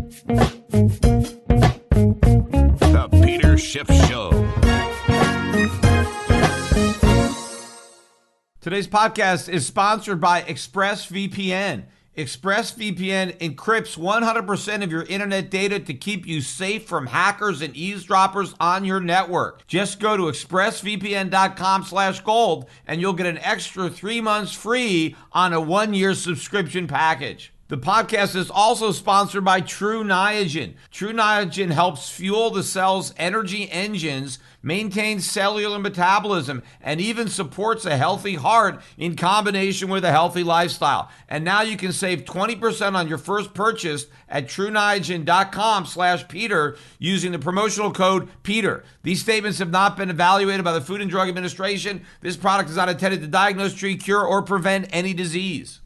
The Peter Schiff Show. Today's podcast is sponsored by ExpressVPN. ExpressVPN encrypts 100% of your internet data to keep you safe from hackers and eavesdroppers on your network. Just go to expressvpn.com/gold and you'll get an extra 3 months free on a 1-year subscription package. The podcast is also sponsored by True Niagen. True Niagen helps fuel the cell's energy engines, maintains cellular metabolism, and even supports a healthy heart in combination with a healthy lifestyle. And now you can save 20% on your first purchase at TrueNiagen.com/Peter using the promotional code Peter. These statements have not been evaluated by the Food and Drug Administration. This product is not intended to diagnose, treat, cure, or prevent any disease.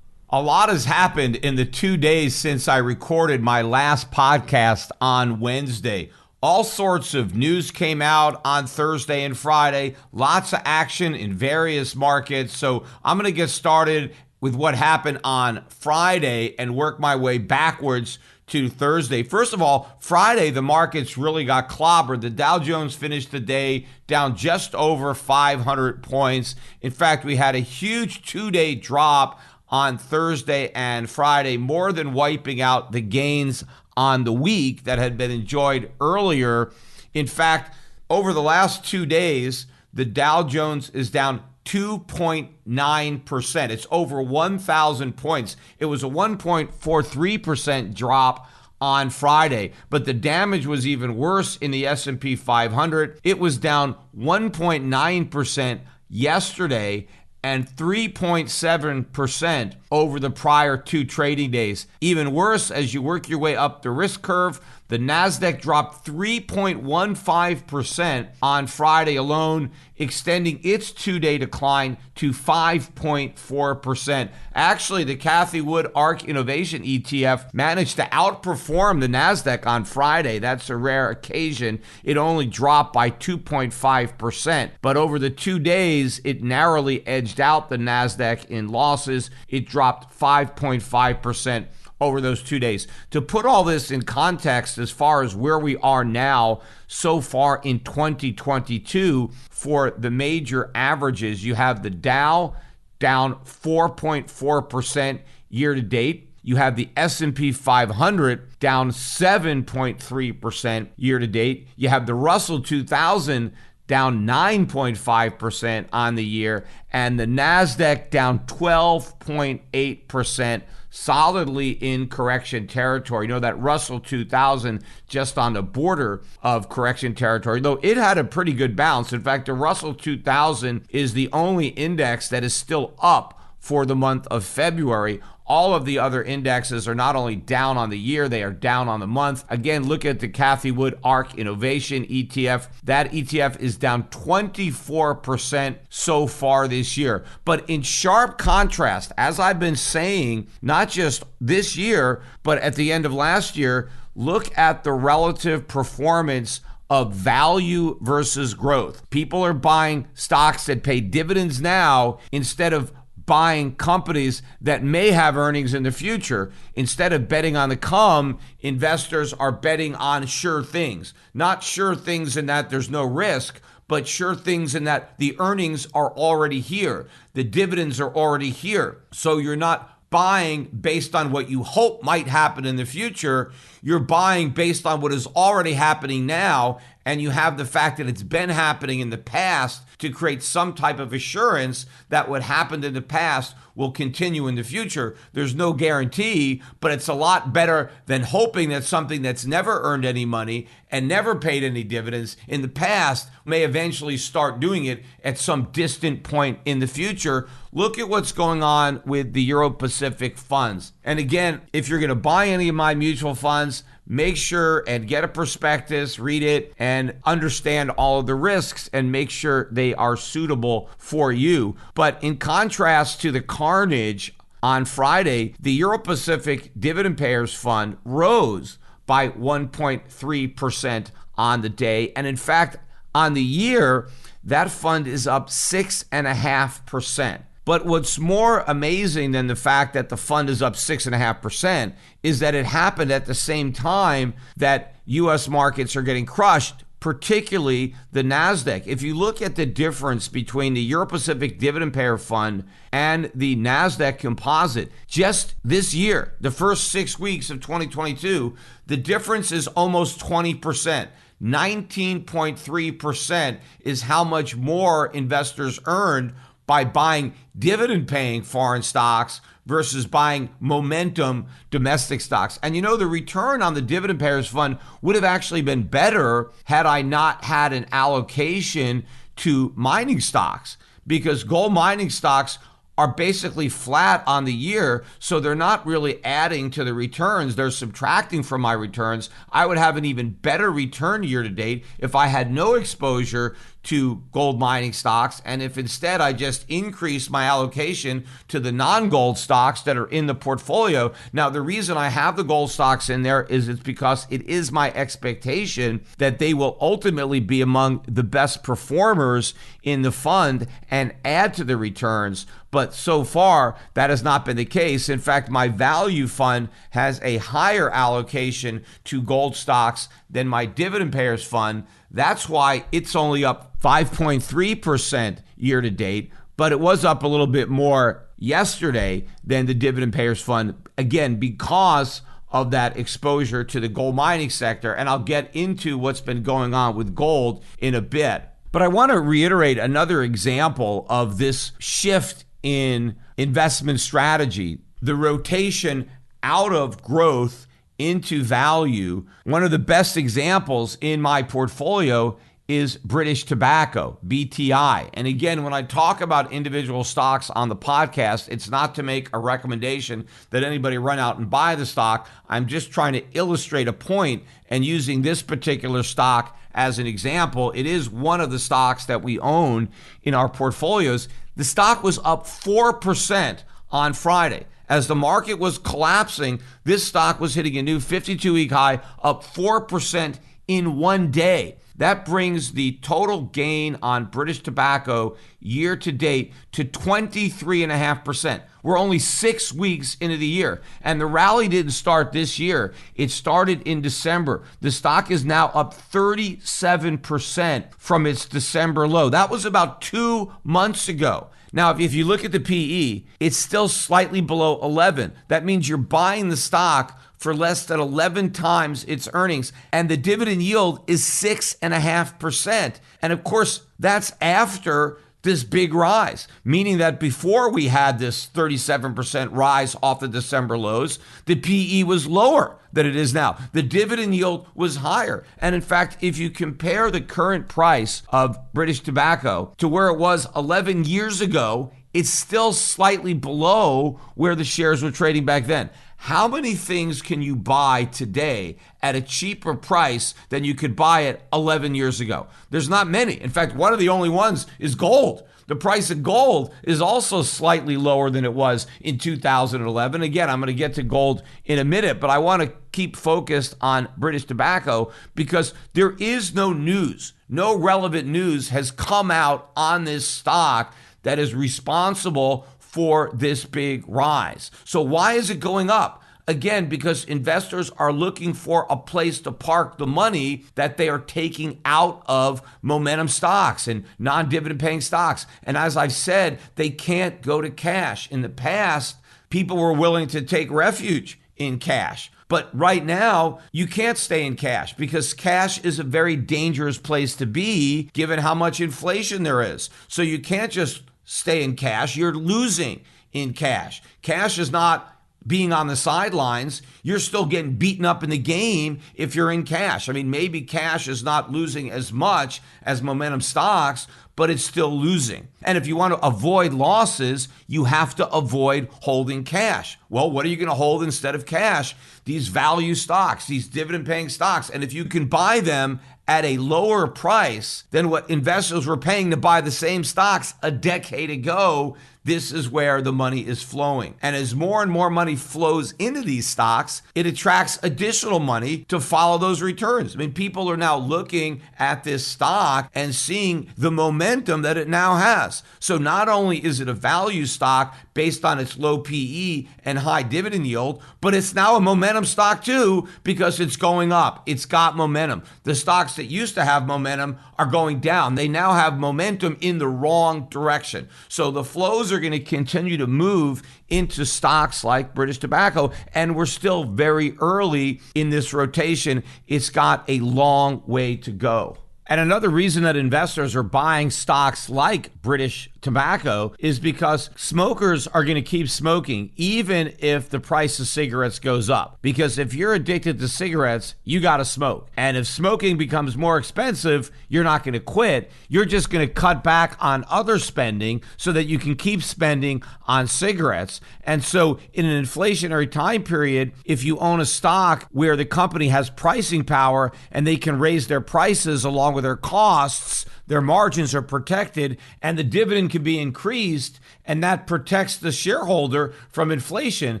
A lot has happened in the 2 days since I recorded my last podcast on Wednesday. All sorts of news came out on Thursday and Friday, lots of action in various markets. So I'm going to get started with what happened on Friday and work my way backwards to Thursday. First of all, Friday, the markets really got clobbered. The Dow Jones finished the day down just over 500 points. In fact, we had a huge 2-day drop on Thursday and Friday, more than wiping out the gains on the week that had been enjoyed earlier. In fact, over the last 2 days, the Dow Jones is down 2.9%. It's over 1,000 points. It was a 1.43% drop on Friday, but the damage was even worse in the S&P 500. It was down 1.9% yesterday and 3.7% over the prior 2 trading days. Even worse, as you work your way up the risk curve, the Nasdaq dropped 3.15% on Friday alone, extending its 2-day decline to 5.4%. Actually, the Cathie Wood ARK Innovation ETF managed to outperform the Nasdaq on Friday. That's a rare occasion. It only dropped by 2.5%. But over the 2 days, it narrowly edged out the Nasdaq in losses. It dropped 5.5% over those 2 days. To put all this in context as far as where we are now so far in 2022 for the major averages, you have the Dow down 4.4% year to date. You have the S&P 500 down 7.3% year to date. You have the Russell 2000 down 9.5% on the year, and the Nasdaq down 12.8%, solidly in correction territory. You know, that Russell 2000 just on the border of correction territory, though it had a pretty good bounce. In fact, the Russell 2000 is the only index that is still up for the month of February. All of the other indexes are not only down on the year, they are down on the month. Again, look at the Cathie Wood ARK Innovation ETF. That ETF is down 24% so far this year. But in sharp contrast, as I've been saying, not just this year, but at the end of last year, look at the relative performance of value versus growth. People are buying stocks that pay dividends now instead of buying companies that may have earnings in the future. Instead of betting on the come, investors are betting on sure things. Not sure things in that there's no risk, but sure things in that the earnings are already here. The dividends are already here. So you're not buying based on what you hope might happen in the future. You're buying based on what is already happening now, and you have the fact that it's been happening in the past to create some type of assurance that what happened in the past will continue in the future. There's no guarantee, but it's a lot better than hoping that something that's never earned any money and never paid any dividends in the past may eventually start doing it at some distant point in the future. Look at what's going on with the Euro-Pacific funds. And again, if you're going to buy any of my mutual funds, make sure and get a prospectus, read it, and understand all of the risks and make sure they are suitable for you. But in contrast to the carnage on Friday, the Euro-Pacific Dividend Payers Fund rose by 1.3% on the day. And in fact, on the year, that fund is up 6.5%. But what's more amazing than the fact that the fund is up 6.5% is that it happened at the same time that U.S. markets are getting crushed, particularly the NASDAQ. If you look at the difference between the Euro-Pacific Dividend Payer Fund and the NASDAQ Composite, just this year, the first 6 weeks of 2022, the difference is almost 20%. 19.3% is how much more investors earned by buying dividend-paying foreign stocks versus buying momentum domestic stocks. And you know, the return on the Dividend Payers Fund would have actually been better had I not had an allocation to mining stocks, because gold mining stocks are basically flat on the year, so they're not really adding to the returns. They're subtracting from my returns. I would have an even better return year to date if I had no exposure to gold mining stocks, and if instead I just increase my allocation to the non-gold stocks that are in the portfolio. Now, the reason I have the gold stocks in there is it's because it is my expectation that they will ultimately be among the best performers in the fund and add to the returns. But so far, that has not been the case. In fact, my value fund has a higher allocation to gold stocks than my dividend payers fund. That's why it's only up 5.3% year to date, but it was up a little bit more yesterday than the dividend payers fund, again, because of that exposure to the gold mining sector. And I'll get into what's been going on with gold in a bit. But I want to reiterate another example of this shift in investment strategy, the rotation out of growth into value. One of the best examples in my portfolio is British Tobacco, BTI. And again, when I talk about individual stocks on the podcast, it's not to make a recommendation that anybody run out and buy the stock. I'm just trying to illustrate a point, and using this particular stock as an example, it is one of the stocks that we own in our portfolios. The stock was up 4% on Friday. As the market was collapsing, this stock was hitting a new 52-week high, up 4% in one day. That brings the total gain on British Tobacco year to date to 23.5%. We're only 6 weeks into the year, and the rally didn't start this year. It started in December. The stock is now up 37% from its December low. That was about 2 months ago. Now, if you look at the PE, it's still slightly below 11. That means you're buying the stock for less than 11 times its earnings, and the dividend yield is 6.5%. And of course, that's after this big rise, meaning that before we had this 37% rise off the December lows, the PE was lower than it is now. The dividend yield was higher. And in fact, if you compare the current price of British Tobacco to where it was 11 years ago, it's still slightly below where the shares were trading back then. How many things can you buy today at a cheaper price than you could buy it 11 years ago? There's not many. In fact, one of the only ones is gold. The price of gold is also slightly lower than it was in 2011. Again, I'm going to get to gold in a minute, but I want to keep focused on British Tobacco because there is no news. No relevant news has come out on this stock that is responsible for this big rise. So why is it going up? Again, because investors are looking for a place to park the money that they are taking out of momentum stocks and non-dividend paying stocks. And as I've said, they can't go to cash. In the past, people were willing to take refuge in cash. But right now, you can't stay in cash because cash is a very dangerous place to be given how much inflation there is. So you can't just stay in cash. You're losing in cash. Cash is not being on the sidelines. You're still getting beaten up in the game if you're in cash. I mean, maybe cash is not losing as much as momentum stocks, but it's still losing. And if you want to avoid losses, you have to avoid holding cash. Well, what are you going to hold instead of cash? These value stocks, these dividend paying stocks. And if you can buy them at a lower price than what investors were paying to buy the same stocks a decade ago, this is where the money is flowing. And as more and more money flows into these stocks, it attracts additional money to follow those returns. I mean, people are now looking at this stock and seeing the momentum that it now has. So not only is it a value stock based on its low PE and high dividend yield, but it's now a momentum stock too because it's going up. It's got momentum. The stocks that used to have momentum are going down. They now have momentum in the wrong direction. So the flows are going to continue to move into stocks like British Tobacco, and we're still very early in this rotation. It's got a long way to go. And another reason that investors are buying stocks like British Tobacco is because smokers are going to keep smoking even if the price of cigarettes goes up. Because if you're addicted to cigarettes, you got to smoke. And if smoking becomes more expensive, you're not going to quit. You're just going to cut back on other spending so that you can keep spending on cigarettes. And so in an inflationary time period, if you own a stock where the company has pricing power and they can raise their prices along with their costs, their margins are protected and the dividend can be increased, and that protects the shareholder from inflation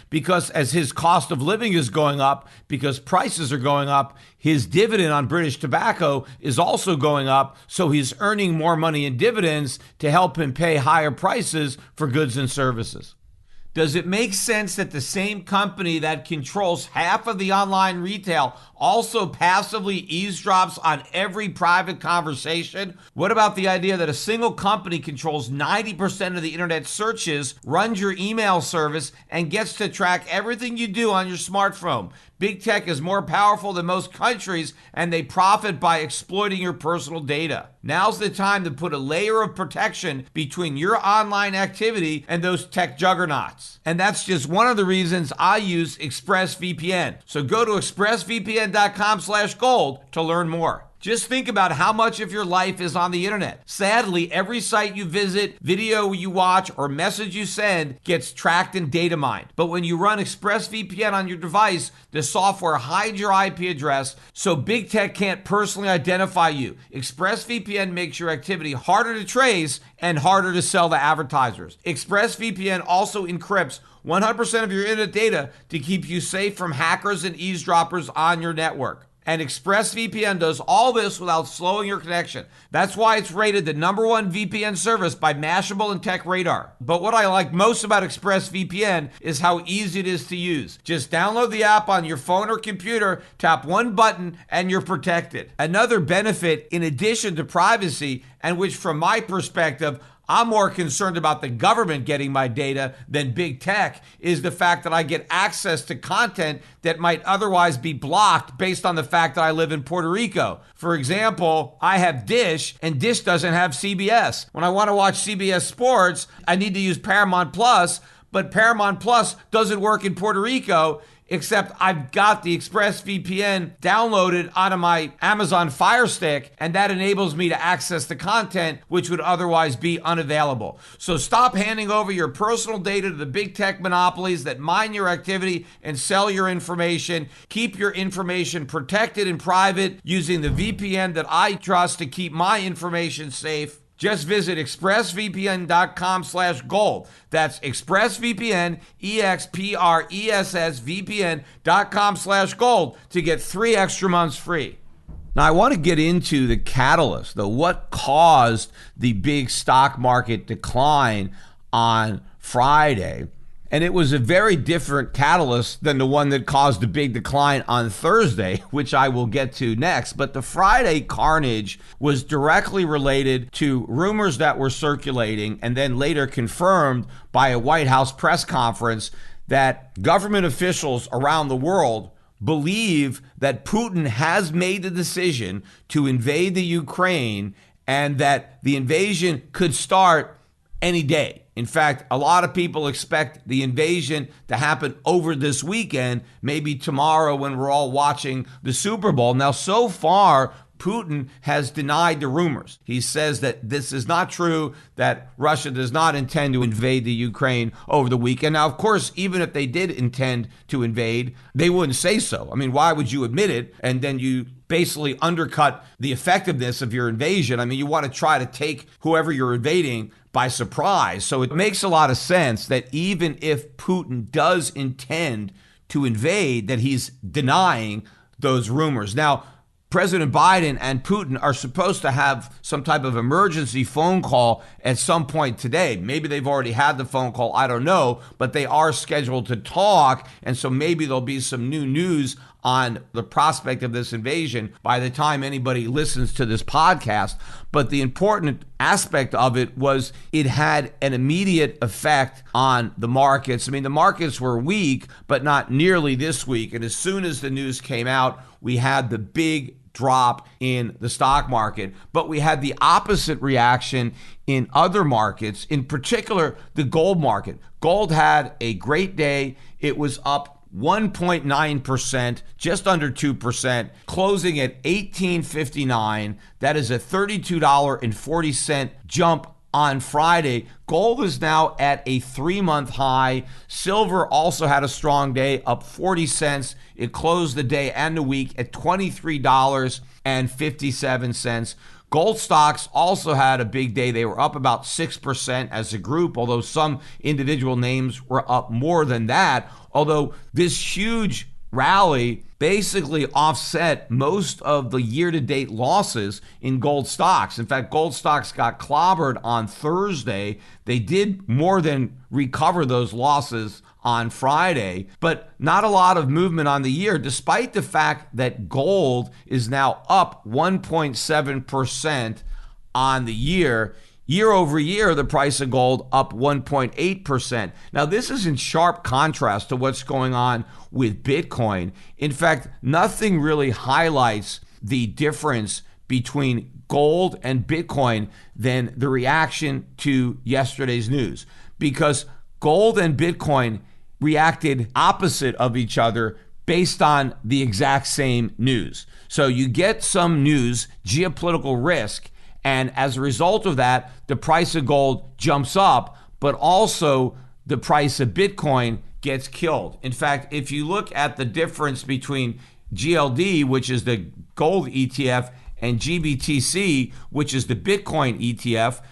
because as his cost of living is going up, because prices are going up, his dividend on British Tobacco is also going up, so he's earning more money in dividends to help him pay higher prices for goods and services. Does it make sense that the same company that controls half of the online retail also passively eavesdrops on every private conversation? What about the idea that a single company controls 90% of the internet searches, runs your email service, and gets to track everything you do on your smartphone? Big tech is more powerful than most countries, and they profit by exploiting your personal data. Now's the time to put a layer of protection between your online activity and those tech juggernauts. And that's just one of the reasons I use ExpressVPN. So go to expressvpn.com/gold to learn more. Just think about how much of your life is on the internet. Sadly, every site you visit, video you watch, or message you send gets tracked and data mined. But when you run ExpressVPN on your device, the software hides your IP address so big tech can't personally identify you. ExpressVPN makes your activity harder to trace and harder to sell to advertisers. ExpressVPN also encrypts 100% of your internet data to keep you safe from hackers and eavesdroppers on your network. And ExpressVPN does all this without slowing your connection. That's why it's rated the #1 VPN service by Mashable and Tech Radar. But what I like most about ExpressVPN is how easy it is to use. Just download the app on your phone or computer, tap one button, and you're protected. Another benefit, in addition to privacy, and which from my perspective, I'm more concerned about the government getting my data than big tech, is the fact that I get access to content that might otherwise be blocked based on the fact that I live in Puerto Rico. For example, I have Dish, and Dish doesn't have CBS. When I want to watch CBS Sports, I need to use Paramount Plus, but Paramount Plus doesn't work in Puerto Rico, except I've got the ExpressVPN downloaded onto my Amazon Fire Stick, and that enables me to access the content which would otherwise be unavailable. So stop handing over your personal data to the big tech monopolies that mine your activity and sell your information. Keep your information protected and private using the VPN that I trust to keep my information safe. Just visit expressvpn.com/gold. That's ExpressVPN, EXPRESSVPN.com/gold to get 3 extra months free. Now, I want to get into the catalyst, though. What caused the big stock market decline on Friday? And it was a very different catalyst than the one that caused the big decline on Thursday, which I will get to next. But the Friday carnage was directly related to rumors that were circulating and then later confirmed by a White House press conference that government officials around the world believe that Putin has made the decision to invade the Ukraine and that the invasion could start any day. In fact, a lot of people expect the invasion to happen over this weekend, maybe tomorrow when we're all watching the Super Bowl. Now, so far, Putin has denied the rumors. He says that this is not true, that Russia does not intend to invade the Ukraine over the weekend. Now, of course, even if they did intend to invade, they wouldn't say so. I mean, why would you admit it and then you basically undercut the effectiveness of your invasion? I mean, you want to try to take whoever you're invading by surprise. So it makes a lot of sense that even if Putin does intend to invade, that he's denying those rumors. Now, President Biden and Putin are supposed to have some type of emergency phone call at some point today. Maybe they've already had the phone call, I don't know, but they are scheduled to talk. And so maybe there'll be some new news on the prospect of this invasion by the time anybody listens to this podcast. But the important aspect of it was it had an immediate effect on the markets. I mean, the markets were weak, but not nearly this weak. And as soon as the news came out, we had the big drop in the stock market, but we had the opposite reaction in other markets, in particular the gold market. Gold had a great day. It was up 1.9%, just under 2%, closing at $18.59. That is a $32.40 jump on Friday. Gold is now at a 3-month high. Silver also had a strong day, up 40 cents. It closed the day and the week at $23.57. Gold stocks also had a big day. They were up about 6% as a group, although some individual names were up more than that. Although this huge rally basically offset most of the year-to-date losses in gold stocks. In fact, gold stocks got clobbered on Thursday. They did more than recover those losses on Friday, but not a lot of movement on the year, despite the fact that gold is now up 1.7% on the year. Year over year, the price of gold up 1.8%. Now, this is in sharp contrast to what's going on with Bitcoin. In fact, nothing really highlights the difference between gold and Bitcoin than the reaction to yesterday's news, because gold and Bitcoin reacted opposite of each other based on the exact same news. So you get some news, geopolitical risk, and as a result of that, the price of gold jumps up, but also the price of Bitcoin gets killed. In fact, if you look at the difference between GLD, which is the gold ETF, and GBTC, which is the Bitcoin ETF,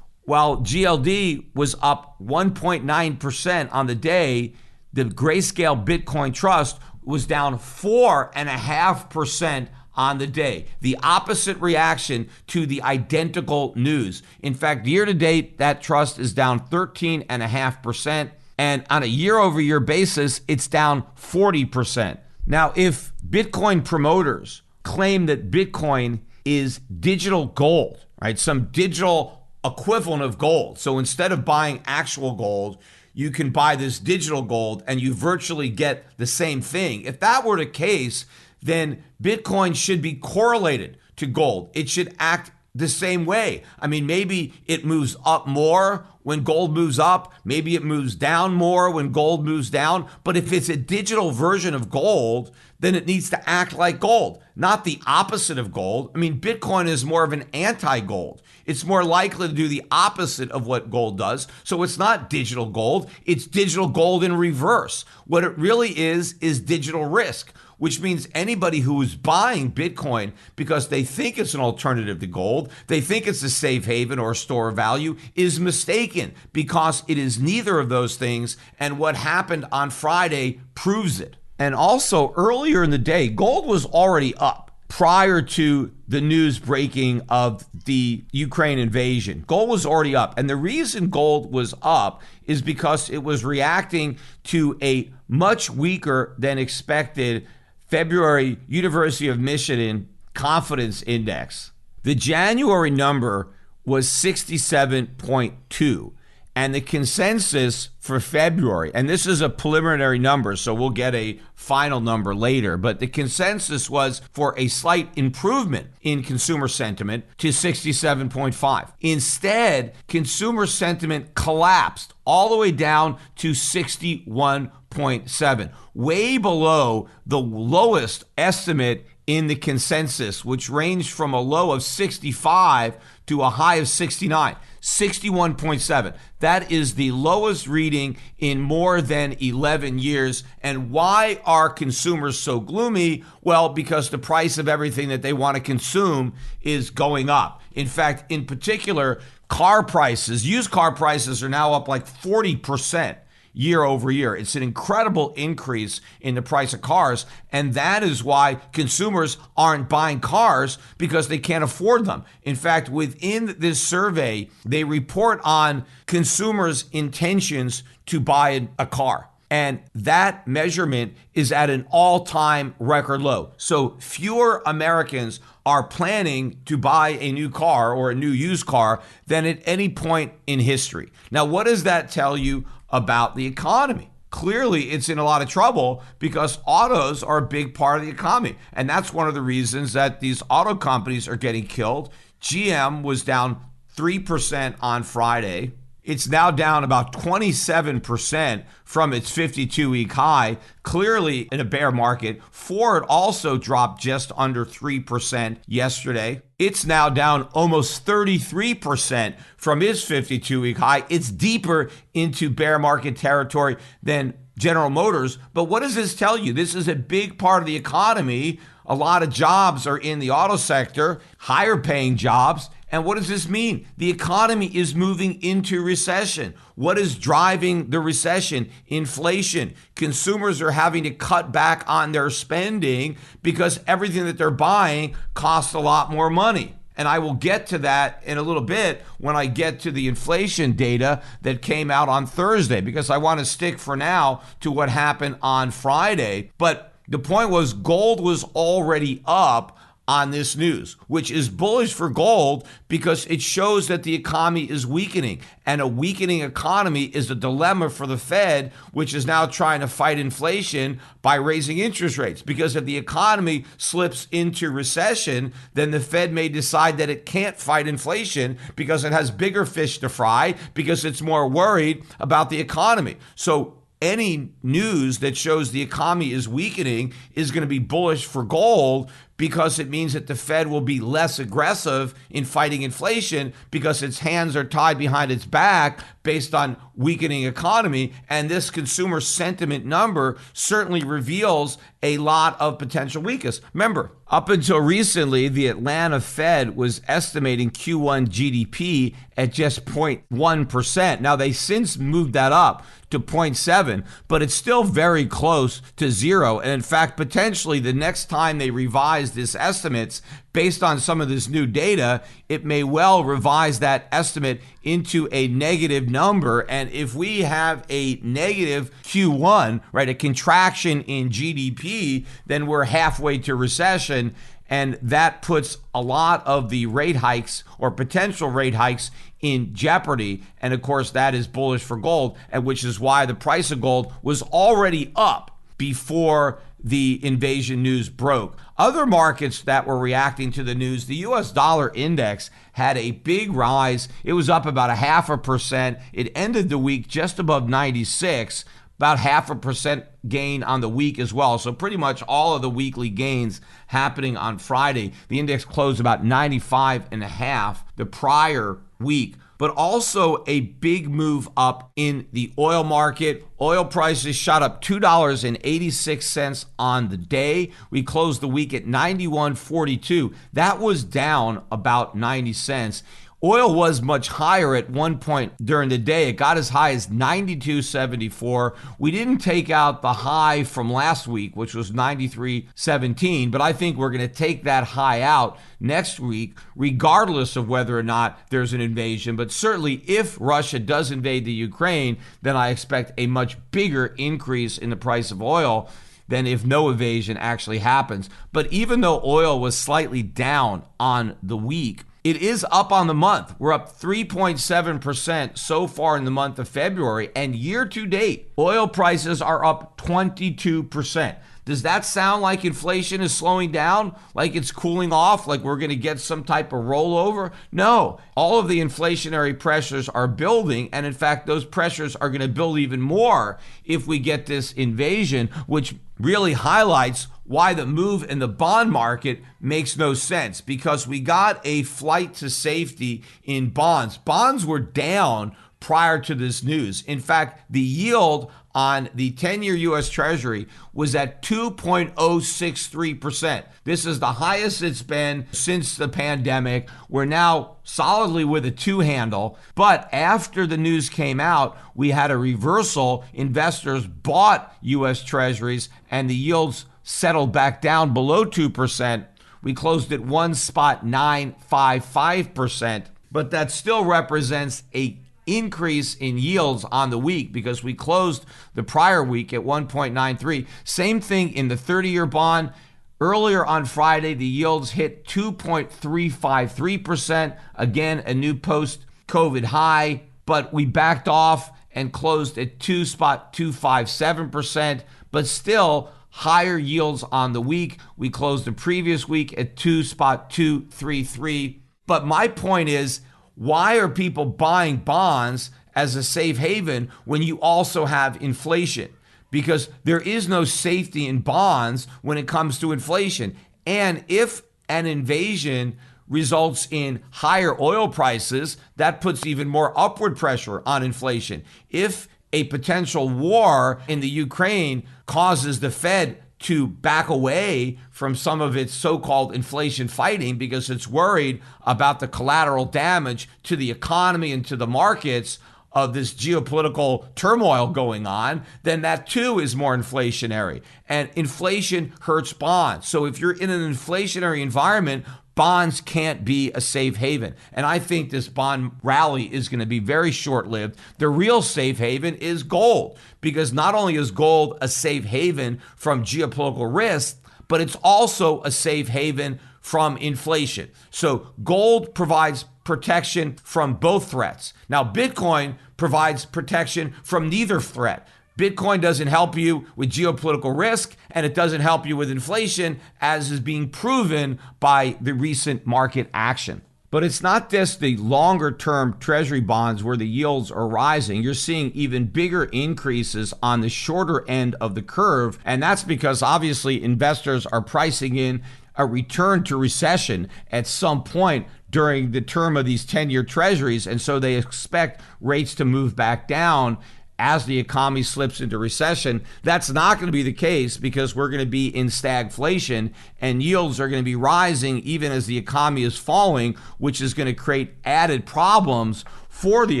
while GLD was up 1.9% on the day, the Grayscale Bitcoin Trust was down 4.5% on the day. The opposite reaction to the identical news. In fact, year to date, that trust is down 13.5%. And on a year-over-year basis, it's down 40%. Now, if Bitcoin promoters claim that Bitcoin is digital gold, right, some digital equivalent of gold, so instead of buying actual gold, you can buy this digital gold and you virtually get the same thing. If that were the case, then Bitcoin should be correlated to gold. It should act the same way. I mean, maybe it moves up more when gold moves up. Maybe it moves down more when gold moves down. But if it's a digital version of gold, then it needs to act like gold, not the opposite of gold. I mean, Bitcoin is more of an anti-gold. It's more likely to do the opposite of what gold does. So it's not digital gold. It's digital gold in reverse. What it really is digital risk, which means anybody who is buying Bitcoin because they think it's an alternative to gold, they think it's a safe haven or a store of value, is mistaken, because it is neither of those things. And what happened on Friday proves it. And also earlier in the day, gold was already up prior to the news breaking of the Ukraine invasion. Gold was already up. And the reason gold was up is because it was reacting to a much weaker than expected February University of Michigan Confidence Index. The January number was 67.2. And the consensus for February, and this is a preliminary number, so we'll get a final number later, but the consensus was for a slight improvement in consumer sentiment to 67.5. Instead, consumer sentiment collapsed all the way down to 61.7, way below the lowest estimate in the consensus, which ranged from a low of 65 to a high of 69. 61.7. That is the lowest reading in more than 11 years. And why are consumers so gloomy? Well, because the price of everything that they want to consume is going up. In fact, in particular, Car prices, used car prices are now up like 40% year over year. It's an incredible increase in the price of cars. And that is why consumers aren't buying cars, because they can't afford them. In fact, within this survey, they report on consumers' intentions to buy a car. And that measurement is at an all-time record low. So fewer Americans are planning to buy a new car or a new used car than at any point in history. Now, what does that tell you about the economy? Clearly, it's in a lot of trouble because autos are a big part of the economy. And that's one of the reasons that these auto companies are getting killed. GM was down 3% on Friday. It's now down about 27% from its 52-week high, clearly in a bear market. Ford also dropped just under 3% yesterday. It's now down almost 33% from its 52-week high. It's deeper into bear market territory than General Motors. But what does this tell you? This is a big part of the economy. A lot of jobs are in the auto sector, higher paying jobs. And what does this mean? The economy is moving into recession. What is driving the recession? Inflation. Consumers are having to cut back on their spending because everything that they're buying costs a lot more money. And I will get to that in a little bit when I get to the inflation data that came out on Thursday, because I want to stick for now to what happened on Friday. But the point was, gold was already up on this news, which is bullish for gold because it shows that the economy is weakening. And a weakening economy is a dilemma for the Fed, which is now trying to fight inflation by raising interest rates. Because if the economy slips into recession, then the Fed may decide that it can't fight inflation because it has bigger fish to fry, because it's more worried about the economy. So any news that shows the economy is weakening is going to be bullish for gold, because it means that the Fed will be less aggressive in fighting inflation because its hands are tied behind its back based on weakening economy. And this consumer sentiment number certainly reveals a lot of potential weakness. Remember, up until recently, the Atlanta Fed was estimating Q1 GDP at just 0.1%. Now, they since moved that up to 0.7, but it's still very close to zero. And in fact, potentially the next time they revise this estimates based on some of this new data, it may well revise that estimate into a negative number. And if we have a negative Q1, right, a contraction in GDP, then we're halfway to recession. And that puts a lot of the rate hikes or potential rate hikes in jeopardy. And of course, that is bullish for gold, and which is why the price of gold was already up before the invasion news broke. Other markets that were reacting to the news, the US dollar index had a big rise. It was up about 0.5%. It ended the week just above 96, about 0.5% gain on the week as well. So pretty much all of the weekly gains happening on Friday. The index closed about 95.5 the prior week, but also a big move up in the oil market. Oil prices shot up $2.86 on the day. We closed the week at 91.42. That was down about 90 cents. Oil was much higher at one point during the day. It got as high as 92.74. We didn't take out the high from last week, which was 93.17, but I think we're going to take that high out next week, regardless of whether or not there's an invasion. But certainly if Russia does invade the Ukraine, then I expect a much bigger increase in the price of oil than if no invasion actually happens. But even though oil was slightly down on the week, it is up on the month. We're up 3.7% so far in the month of February, and year to date, oil prices are up 22%. Does that sound like inflation is slowing down, like it's cooling off, like we're going to get some type of rollover? No, all of the inflationary pressures are building, and in fact, those pressures are going to build even more if we get this invasion, which really highlights why the move in the bond market makes no sense, because we got a flight to safety in bonds. Bonds were down prior to this news. In fact, the yield on the 10-year U.S. Treasury was at 2.063%. This is the highest it's been since the pandemic. We're now solidly with a 2 handle. But after the news came out, we had a reversal. Investors bought U.S. Treasuries and the yields settled back down below 2%. We closed at 1.955%, but that still represents a increase in yields on the week because we closed the prior week at 1.93. Same thing in the 30-year bond. Earlier on Friday, the yields hit 2.353%. Again, a new post-COVID high, but we backed off and closed at 2.257%, but still higher yields on the week. We closed the previous week at 2.233. But my point is, why are people buying bonds as a safe haven when you also have inflation? Because there is no safety in bonds when it comes to inflation. And if an invasion results in higher oil prices, that puts even more upward pressure on inflation. If a potential war in the Ukraine causes the Fed to back away from some of its so-called inflation fighting because it's worried about the collateral damage to the economy and to the markets of this geopolitical turmoil going on, then that too is more inflationary. And inflation hurts bonds. So if you're in an inflationary environment, bonds can't be a safe haven. And I think this bond rally is going to be very short-lived. The real safe haven is gold, because not only is gold a safe haven from geopolitical risk, but it's also a safe haven from inflation. So gold provides protection from both threats. Now, Bitcoin provides protection from neither threat. Bitcoin doesn't help you with geopolitical risk, and it doesn't help you with inflation, as is being proven by the recent market action. But it's not just the longer-term treasury bonds where the yields are rising. You're seeing even bigger increases on the shorter end of the curve, and that's because obviously investors are pricing in a return to recession at some point during the term of these 10-year treasuries, and so they expect rates to move back down as the economy slips into recession. That's not going to be the case because we're going to be in stagflation and yields are going to be rising even as the economy is falling, which is going to create added problems for the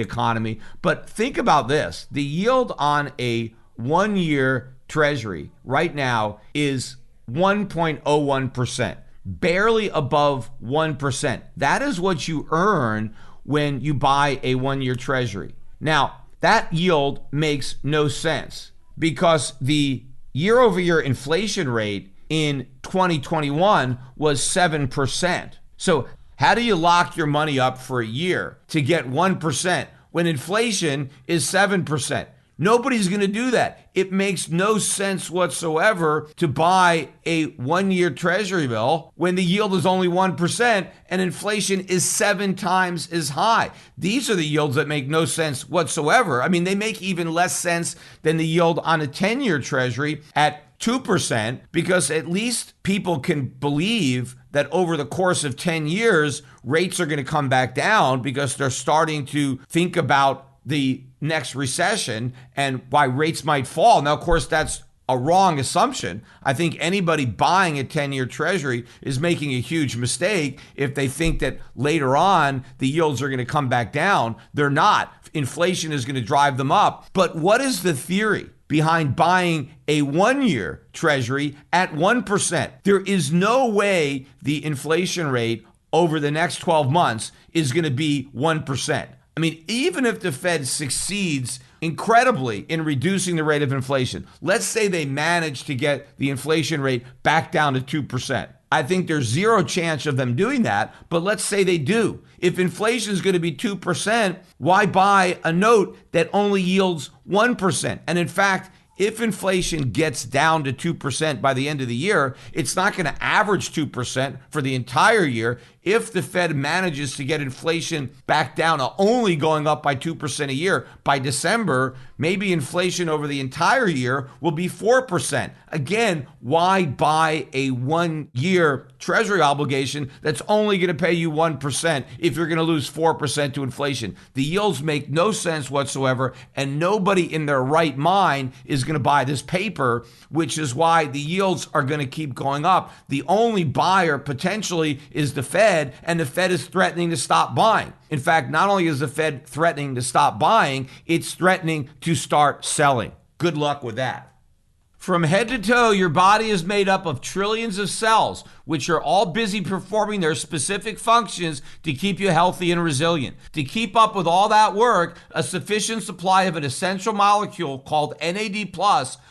economy. But think about this. The yield on a 1-year treasury right now is 1.01%, barely above 1%. That is what you earn when you buy a 1-year treasury. Now, that yield makes no sense because the year-over-year inflation rate in 2021 was 7%. So how do you lock your money up for a year to get 1% when inflation is 7%? Nobody's going to do that. It makes no sense whatsoever to buy a 1-year treasury bill when the yield is only 1% and inflation is 7 times as high. These are the yields that make no sense whatsoever. I mean, they make even less sense than the yield on a 10-year treasury at 2%, because at least people can believe that over the course of 10 years, rates are going to come back down because they're starting to think about the next recession and why rates might fall. Now, of course, that's a wrong assumption. I think anybody buying a 10-year treasury is making a huge mistake if they think that later on the yields are going to come back down. They're not. Inflation is going to drive them up. But what is the theory behind buying a 1-year treasury at 1%? There is no way the inflation rate over the next 12 months is going to be 1%. I mean, even if the Fed succeeds incredibly in reducing the rate of inflation, let's say they manage to get the inflation rate back down to 2%. I think there's zero chance of them doing that, but let's say they do. If inflation is going to be 2%, why buy a note that only yields 1%? And in fact, if inflation gets down to 2% by the end of the year, it's not going to average 2% for the entire year. If the Fed manages to get inflation back down to only going up by 2% a year, by December, maybe inflation over the entire year will be 4%. Again, why buy a 1-year treasury obligation that's only going to pay you 1% if you're going to lose 4% to inflation? The yields make no sense whatsoever, and nobody in their right mind is going to buy this paper, which is why the yields are going to keep going up. The only buyer potentially is the Fed, and the Fed is threatening to stop buying. In fact, not only is the Fed threatening to stop buying, it's threatening to start selling. Good luck with that. From head to toe, your body is made up of trillions of cells, which are all busy performing their specific functions to keep you healthy and resilient. To keep up with all that work, a sufficient supply of an essential molecule called NAD+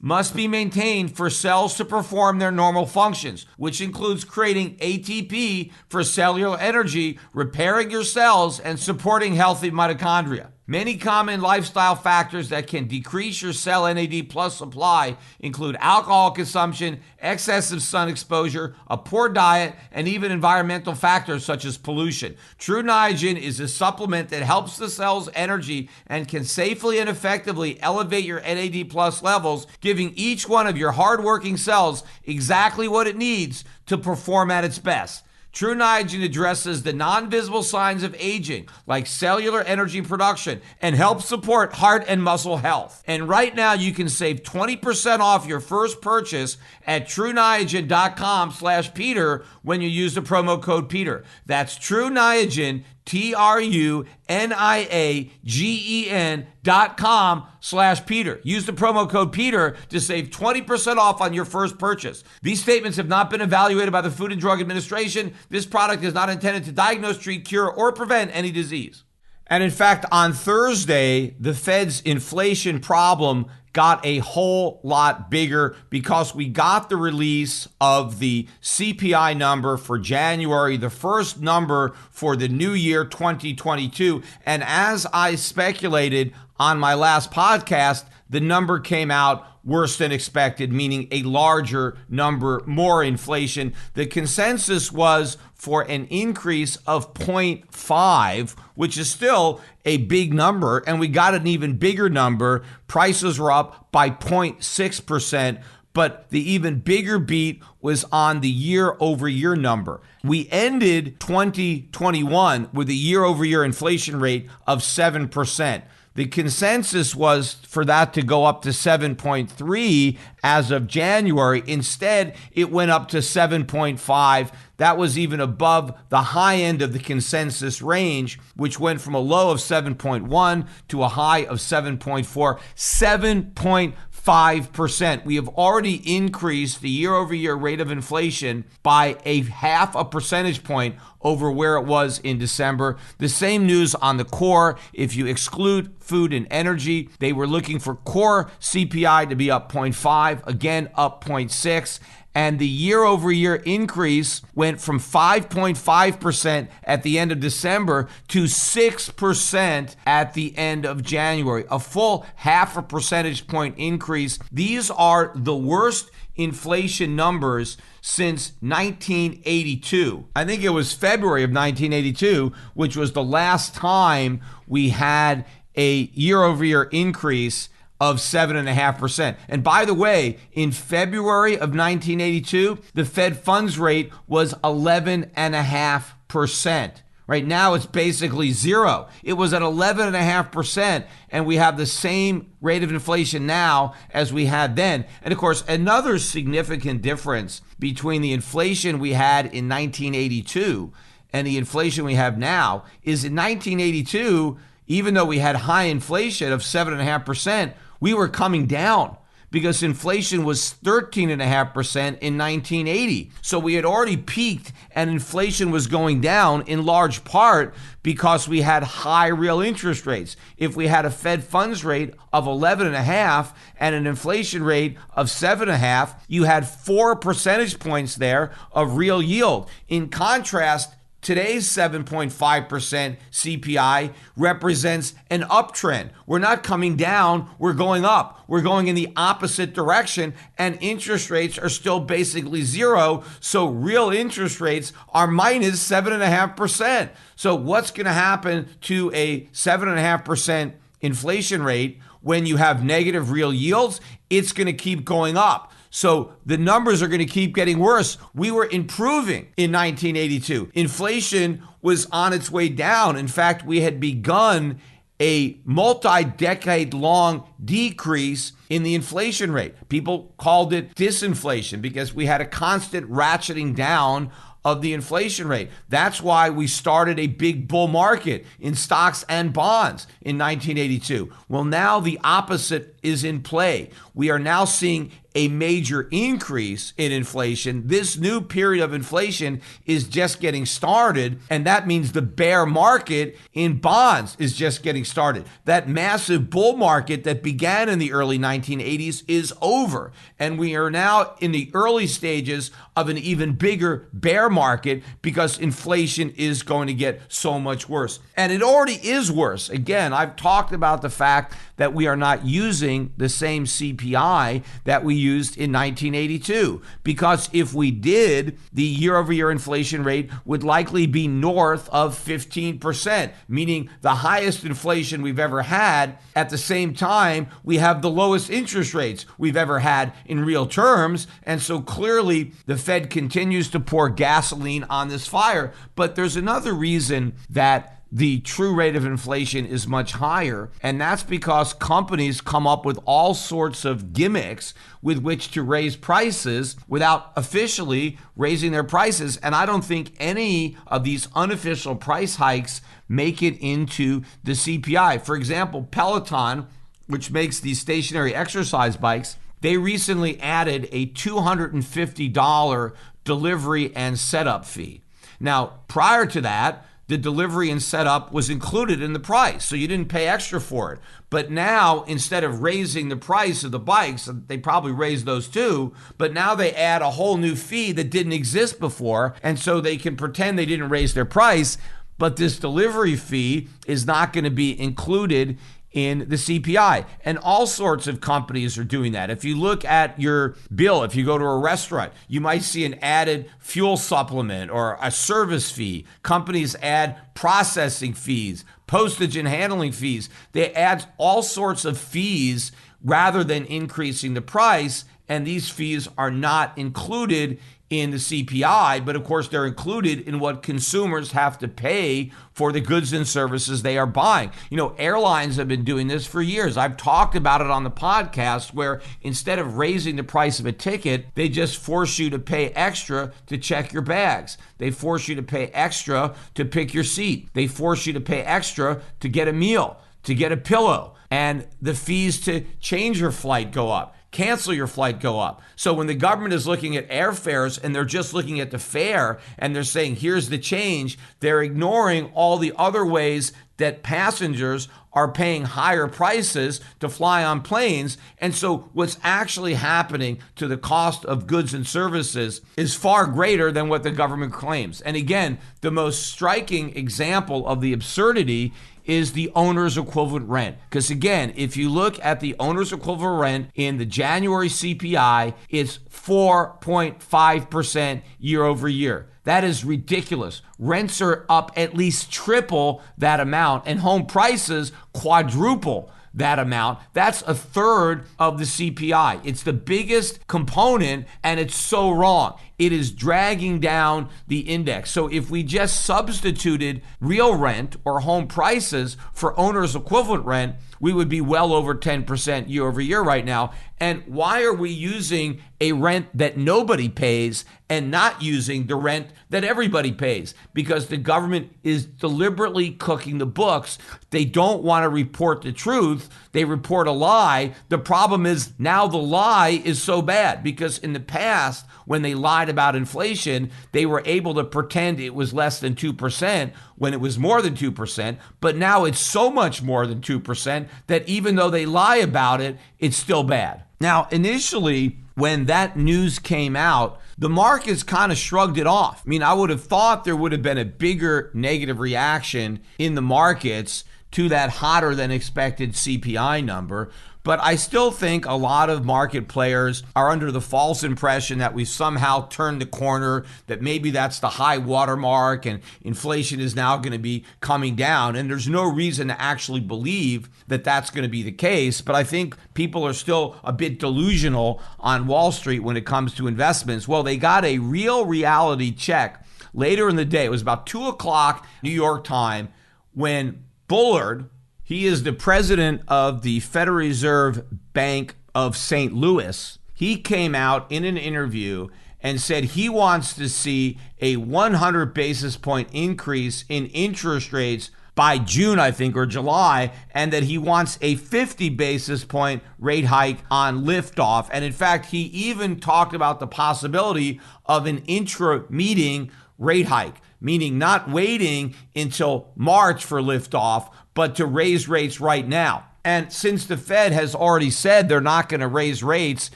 must be maintained for cells to perform their normal functions, which includes creating ATP for cellular energy, repairing your cells, and supporting healthy mitochondria. Many common lifestyle factors that can decrease your cell NAD+ supply include alcohol consumption, excessive sun exposure, a poor diet, and even environmental factors such as pollution. True Niagen is a supplement that helps the cell's energy and can safely and effectively elevate your NAD+ levels, giving each one of your hardworking cells exactly what it needs to perform at its best. True Niagen addresses the non-visible signs of aging, like cellular energy production, and helps support heart and muscle health. And right now, you can save 20% off your first purchase at TrueNiagen.com/Peter when you use the promo code Peter. That's True Niagen, TrueNiagen.com/Peter. Use the promo code Peter to save 20% off on your first purchase. These statements have not been evaluated by the Food and Drug Administration. This product is not intended to diagnose, treat, cure, or prevent any disease. And in fact, on Thursday, the Fed's inflation problem got a whole lot bigger because we got the release of the CPI number for January, the first number for the new year 2022. And as I speculated on my last podcast, the number came out worse than expected, meaning a larger number, more inflation. The consensus was for an increase of 0.5, which is still a big number, and we got an even bigger number. Prices were up by 0.6%, but the even bigger beat was on the year-over-year number. We ended 2021 with a year-over-year inflation rate of 7%. The consensus was for that to go up to 7.3 as of January. Instead, it went up to 7.5. That was even above the high end of the consensus range, which went from a low of 7.1 to a high of 7.4. 7.5%. We have already increased the year-over-year rate of inflation by a 0.5 percentage point over where it was in December. The same news on the core. If you exclude food and energy, they were looking for core CPI to be up 0.5, again up 0.6. And the year-over-year increase went from 5.5% at the end of December to 6% at the end of January, a full 0.5 percentage point increase. These are the worst inflation numbers since 1982. I think it was February of 1982, which was the last time we had a year-over-year increase of 7.5%. And by the way, in February of 1982, the Fed funds rate was 11.5%. Right now, it's basically zero. It was at 11.5%, and we have the same rate of inflation now as we had then. And of course, another significant difference between the inflation we had in 1982 and the inflation we have now is in 1982, even though we had high inflation of 7.5%, we were coming down because inflation was 13.5% in 1980. So we had already peaked and inflation was going down in large part because we had high real interest rates. If we had a Fed funds rate of 11.5 and an inflation rate of 7.5, you had 4 percentage points there of real yield. In contrast, Today's 7.5% CPI represents an uptrend. We're not coming down, we're going up. We're going in the opposite direction, and interest rates are still basically zero. So real interest rates are minus 7.5%. So what's going to happen to a 7.5% inflation rate when you have negative real yields? It's going to keep going up. So the numbers are going to keep getting worse. We were improving in 1982. Inflation was on its way down. In fact, we had begun a multi-decade long decrease in the inflation rate. People called it disinflation because we had a constant ratcheting down of the inflation rate. That's why we started a big bull market in stocks and bonds in 1982. Well, now the opposite is in play. We are now seeing a major increase in inflation. This new period of inflation is just getting started, and that means the bear market in bonds is just getting started. That massive bull market that began in the early 1980s is over, and we are now in the early stages of an even bigger bear market because inflation is going to get so much worse. And it already is worse. Again, I've talked about the fact that we are not using the same CPI that we used in 1982. Because if we did, the year-over-year inflation rate would likely be north of 15%, meaning the highest inflation we've ever had. At the same time, we have the lowest interest rates we've ever had in real terms. And so clearly, the Fed continues to pour gasoline on this fire. But there's another reason that the true rate of inflation is much higher, and that's because companies come up with all sorts of gimmicks with which to raise prices without officially raising their prices. And I don't think any of these unofficial price hikes make it into the CPI. For example, Peloton, which makes these stationary exercise bikes, they recently added a $250 delivery and setup fee. Now, prior to that, the delivery and setup was included in the price, so you didn't pay extra for it. But now, instead of raising the price of the bikes, they probably raised those too, but now they add a whole new fee that didn't exist before, and so they can pretend they didn't raise their price, but this delivery fee is not going to be included in the CPI. And all sorts of companies are doing that. If you look at your bill, if you go to a restaurant, you might see an added fuel supplement or a service fee. Companies add processing fees, postage and handling fees. They add all sorts of fees rather than increasing the price. And these fees are not included in the CPI, but of course they're included in what consumers have to pay for the goods and services they are buying. You know, airlines have been doing this for years. I've talked about it on the podcast where instead of raising the price of a ticket, they just force you to pay extra to check your bags. They force you to pay extra to pick your seat. They force you to pay extra to get a meal, to get a pillow, and the fees to change your flight go up. Cancel your flight go up. So when the government is looking at airfares and they're just looking at the fare and they're saying, here's the change, they're ignoring all the other ways that passengers are paying higher prices to fly on planes. And so what's actually happening to the cost of goods and services is far greater than what the government claims. And again, the most striking example of the absurdity is the owner's equivalent rent. Because again, if you look at the owner's equivalent rent in the January CPI, it's 4.5% year over year. That is ridiculous. Rents are up at least triple that amount, and home prices quadruple that amount. That's a third of the CPI. It's the biggest component, and it's so wrong. It is dragging down the index. So if we just substituted real rent or home prices for owner's equivalent rent, we would be well over 10% year over year right now. And why are we using a rent that nobody pays and not using the rent that everybody pays? Because the government is deliberately cooking the books. They don't want to report the truth. They report a lie. The problem is now the lie is so bad because in the past, when they lied about inflation, they were able to pretend it was less than 2% when it was more than 2%. But now it's so much more than 2% that even though they lie about it, it's still bad. Now, initially, when that news came out, the markets kind of shrugged it off. I mean, I would have thought there would have been a bigger negative reaction in the markets to that hotter than expected CPI number. But I still think a lot of market players are under the false impression that we've somehow turned the corner, that maybe that's the high watermark and inflation is now going to be coming down. And there's no reason to actually believe that that's going to be the case. But I think people are still a bit delusional on Wall Street when it comes to investments. Well, they got a real reality check later in the day. It was about 2 o'clock New York time when Bullard, he is the president of the Federal Reserve Bank of St. Louis. He came out in an interview and said he wants to see a 100 basis point increase in interest rates by June, I think, or July, and that he wants a 50 basis point rate hike on liftoff. And in fact, he even talked about the possibility of an intra-meeting rate hike, meaning not waiting until March for liftoff, but to raise rates right now. And since the Fed has already said they're not going to raise rates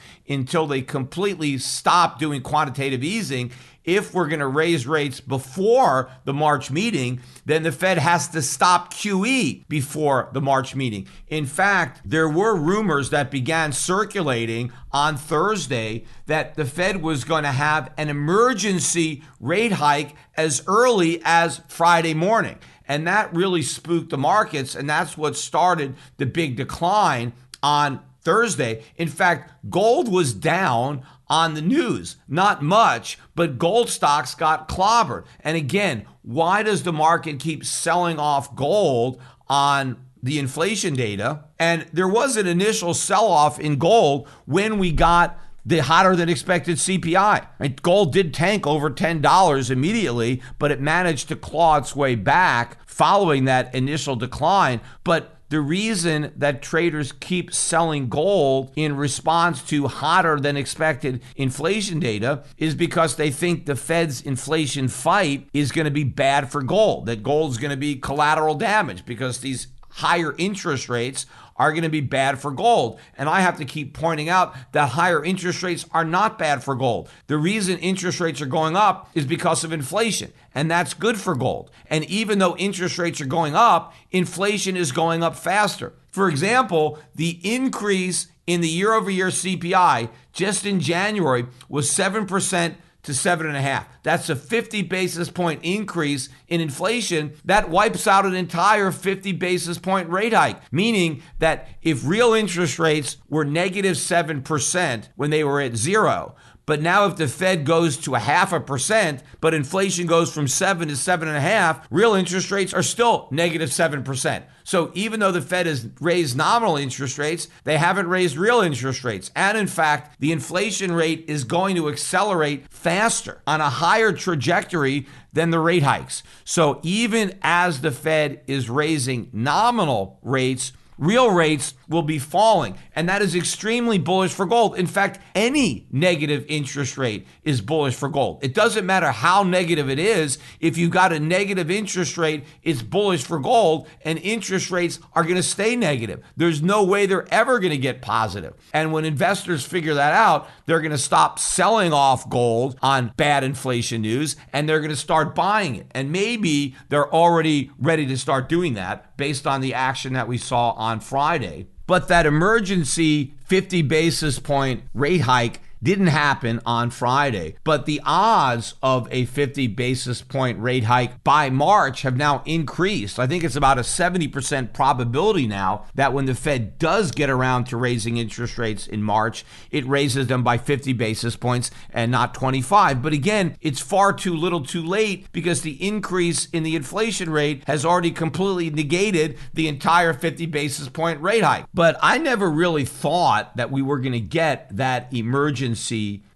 until they completely stop doing quantitative easing, if we're going to raise rates before the March meeting, then the Fed has to stop QE before the March meeting. In fact, there were rumors that began circulating on Thursday that the Fed was going to have an emergency rate hike as early as Friday morning. And that really spooked the markets, and that's what started the big decline on Thursday. In fact, gold was down on the news. Not much, but gold stocks got clobbered. And again, why does the market keep selling off gold on the inflation data? And there was an initial sell-off in gold when we got the hotter than expected CPI. Right? Gold did tank over $10 immediately, but it managed to claw its way back following that initial decline. But the reason that traders keep selling gold in response to hotter than expected inflation data is because they think the Fed's inflation fight is going to be bad for gold, that gold is going to be collateral damage because these higher interest rates are going to be bad for gold. And I have to keep pointing out that higher interest rates are not bad for gold. The reason interest rates are going up is because of inflation, and that's good for gold. And even though interest rates are going up, inflation is going up faster. For example, the increase in the year-over-year CPI just in January was 7% to 7.5%. That's a 50 basis point increase in inflation. That wipes out an entire 50 basis point rate hike, meaning that if real interest rates were negative 7% when they were at zero, but now if the Fed goes to 0.5%, but inflation goes from 7 to 7.5, real interest rates are still negative 7%. So even though the Fed has raised nominal interest rates, they haven't raised real interest rates. And in fact, the inflation rate is going to accelerate faster on a higher trajectory than the rate hikes. So even as the Fed is raising nominal rates, real rates will be falling, and that is extremely bullish for gold. In fact, any negative interest rate is bullish for gold. It doesn't matter how negative it is. If you've got a negative interest rate, it's bullish for gold, and interest rates are going to stay negative. There's no way they're ever going to get positive. And when investors figure that out, they're going to stop selling off gold on bad inflation news, and they're going to start buying it. And maybe they're already ready to start doing that based on the action that we saw on Friday. But that emergency 50 basis point rate hike didn't happen on Friday. But the odds of a 50 basis point rate hike by March have now increased. I think it's about a 70% probability now that when the Fed does get around to raising interest rates in March, it raises them by 50 basis points and not 25. But again, it's far too little too late because the increase in the inflation rate has already completely negated the entire 50 basis point rate hike. But I never really thought that we were going to get that emergency